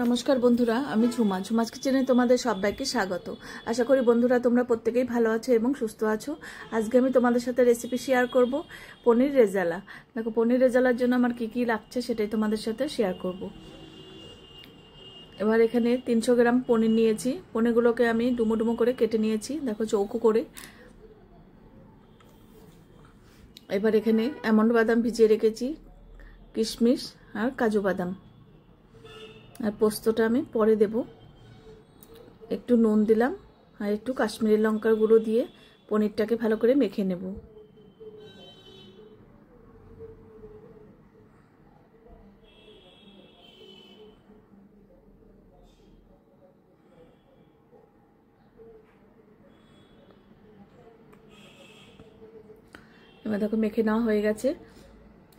নমস্কার বন্ধুরা, আমি ঝুমা। ঝুমাস কিচেনে তোমাদের সবাইকে স্বাগত। আশা করি বন্ধুরা তোমরা প্রত্যেকেই ভালো আছো এবং সুস্থ আছো। আজকে আমি তোমাদের সাথে রেসিপি শেয়ার করব পনির রেজালা। দেখো, পনির রেজালার জন্য আমার কি কি লাগছে সেটাই তোমাদের সাথে শেয়ার করব। এবার এখানে 300 গ্রাম পনির নিয়েছি। পনিরগুলোকে আমি ডুমো ডুমো করে কেটে নিয়েছি, দেখো চৌকো করে। এবার এখানে আমন্ড বাদাম ভিজিয়ে রেখেছি, কিশমিশ আর কাজু বাদাম, আর পোস্তটা আমি পরে দেব। একটু নুন দিলাম আর একটু কাশ্মীরি লঙ্কার গুঁড়ো দিয়ে পনিরটাকে ভালো করে মেখে নেব। এবার দেখো মেখে নেওয়া হয়ে গেছে।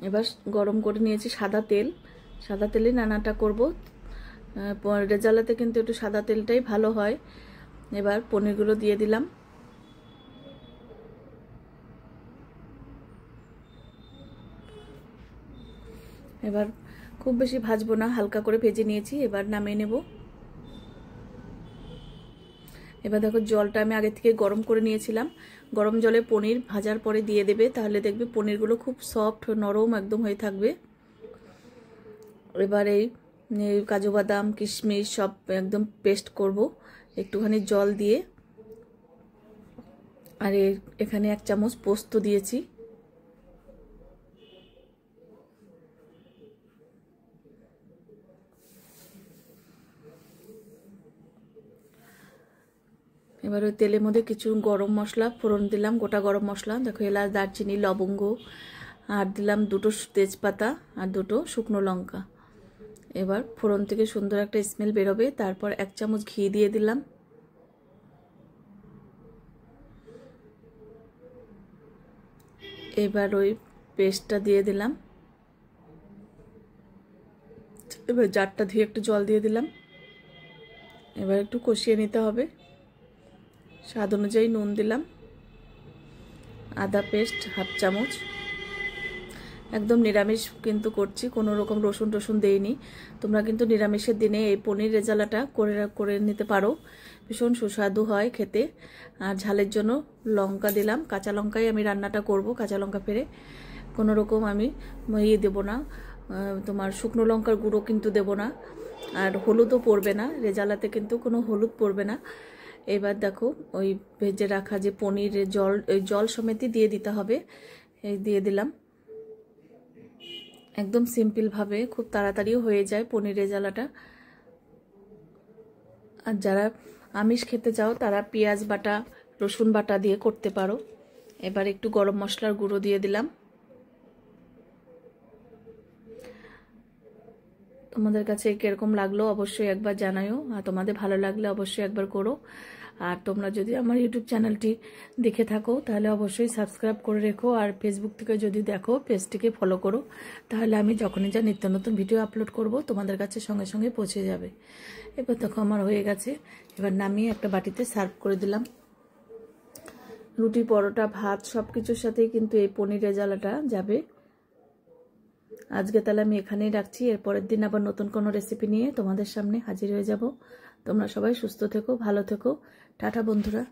এবার গরম করে নিয়েছি সাদা তেল। সাদা তেলে রান্নাটা করব। রেজালাতে কিন্তু একটু সাদা তেলটাই ভালো হয়। এবার পনিরগুলো দিয়ে দিলাম। এবার খুব বেশি ভাজবো না, হালকা করে ভেজে নিয়েছি। এবার নামিয়ে নেব। এবার দেখো, জলটা আমি আগে থেকে গরম করে নিয়েছিলাম। গরম জলে পনির ভাজার পরে দিয়ে দেবে, তাহলে দেখবে পনিরগুলো খুব সফট নরম একদম হয়ে থাকবে। এবার এই কাজু বাদাম কিশমিশ সব একদম পেস্ট করব একটুখানি জল দিয়ে। আর এখানে 1 চামচ পোস্ত দিয়েছি। এবার ওই তেলের মধ্যে কিছু গরম মশলা ফোড়ন দিলাম, গোটা গরম মশলা, দেখো এলাচ দারচিনি লবঙ্গ, আর দিলাম 2টো তেজপাতা আর 2টো শুকনো লঙ্কা। এবার ফোড়ন থেকে সুন্দর একটা স্মেল বেরোবে। তারপর 1 চামচ ঘি দিয়ে দিলাম। এবার ওই পেস্টটা দিয়ে দিলাম। এবার জারটা ধুয়ে একটু জল দিয়ে দিলাম। এবার একটু কষিয়ে নিতে হবে। স্বাদ অনুযায়ী নুন দিলাম। আদা পেস্ট 1/2 চামচ। একদম নিরামিষ কিন্তু করছি, কোনো রকম রসুন টসুন দেইনি। তোমরা কিন্তু নিরামিষের দিনে এই পনির রেজালাটা করে নিতে পারো, ভীষণ সুস্বাদু হয় খেতে। আর ঝালের জন্য লঙ্কা দিলাম, কাঁচা লঙ্কায় আমি রান্নাটা করব, কাঁচা লঙ্কা ফেলে। কোনো রকম আমি দেবো না, তোমার শুকনো লঙ্কার গুঁড়ো কিন্তু দেবো না। আর হলুদও পড়বে না, রেজালাতে কিন্তু কোনো হলুদ পড়বে না। এবার দেখো, ওই ভেজে রাখা যে পনিরের জল, ওই জল সমেতই দিয়ে দিতে হবে। এই দিয়ে দিলাম। একদম সিম্পলভাবে খুব তাড়াতাড়িও হয়ে যায় পনির রেজালাটা। আর যারা আমিষ খেতে চাও তারা পেঁয়াজ বাটা রসুন বাটা দিয়ে করতে পারো। এবার একটু গরম মশলার গুঁড়ো দিয়ে দিলাম। তোমাদের কাছে কিরকম লাগলো অবশ্যই একবার জানাও, আর তোমাদের ভালো লাগলে অবশ্যই একবার করো। আর তোমরা যদি আমার ইউটিউব চ্যানেলটি দেখে থাকো তাহলে অবশ্যই সাবস্ক্রাইব করে রেখো। আর ফেসবুক থেকে যদি দেখো পেজটিকে ফলো করো, তাহলে আমি যখনই যা নিত্য নতুন ভিডিও আপলোড করব তোমাদের কাছে সঙ্গে সঙ্গে পৌঁছে যাবে। এবার দেখো আমার হয়ে গেছে। এবার নামিয়ে একটা বাটিতে সার্ভ করে দিলাম। রুটি পরোটা ভাত সব কিছুর সাথেই কিন্তু এই পনির রেজালাটা যাবে। আজকে তাহলে আমি এখানেই রাখছি। এরপরের দিন আবার নতুন কোনো রেসিপি নিয়ে তোমাদের সামনে হাজির হয়ে যাব। তোমরা সবাই সুস্থ থেকো, ভালো থেকো। টাটা বন্ধুরা।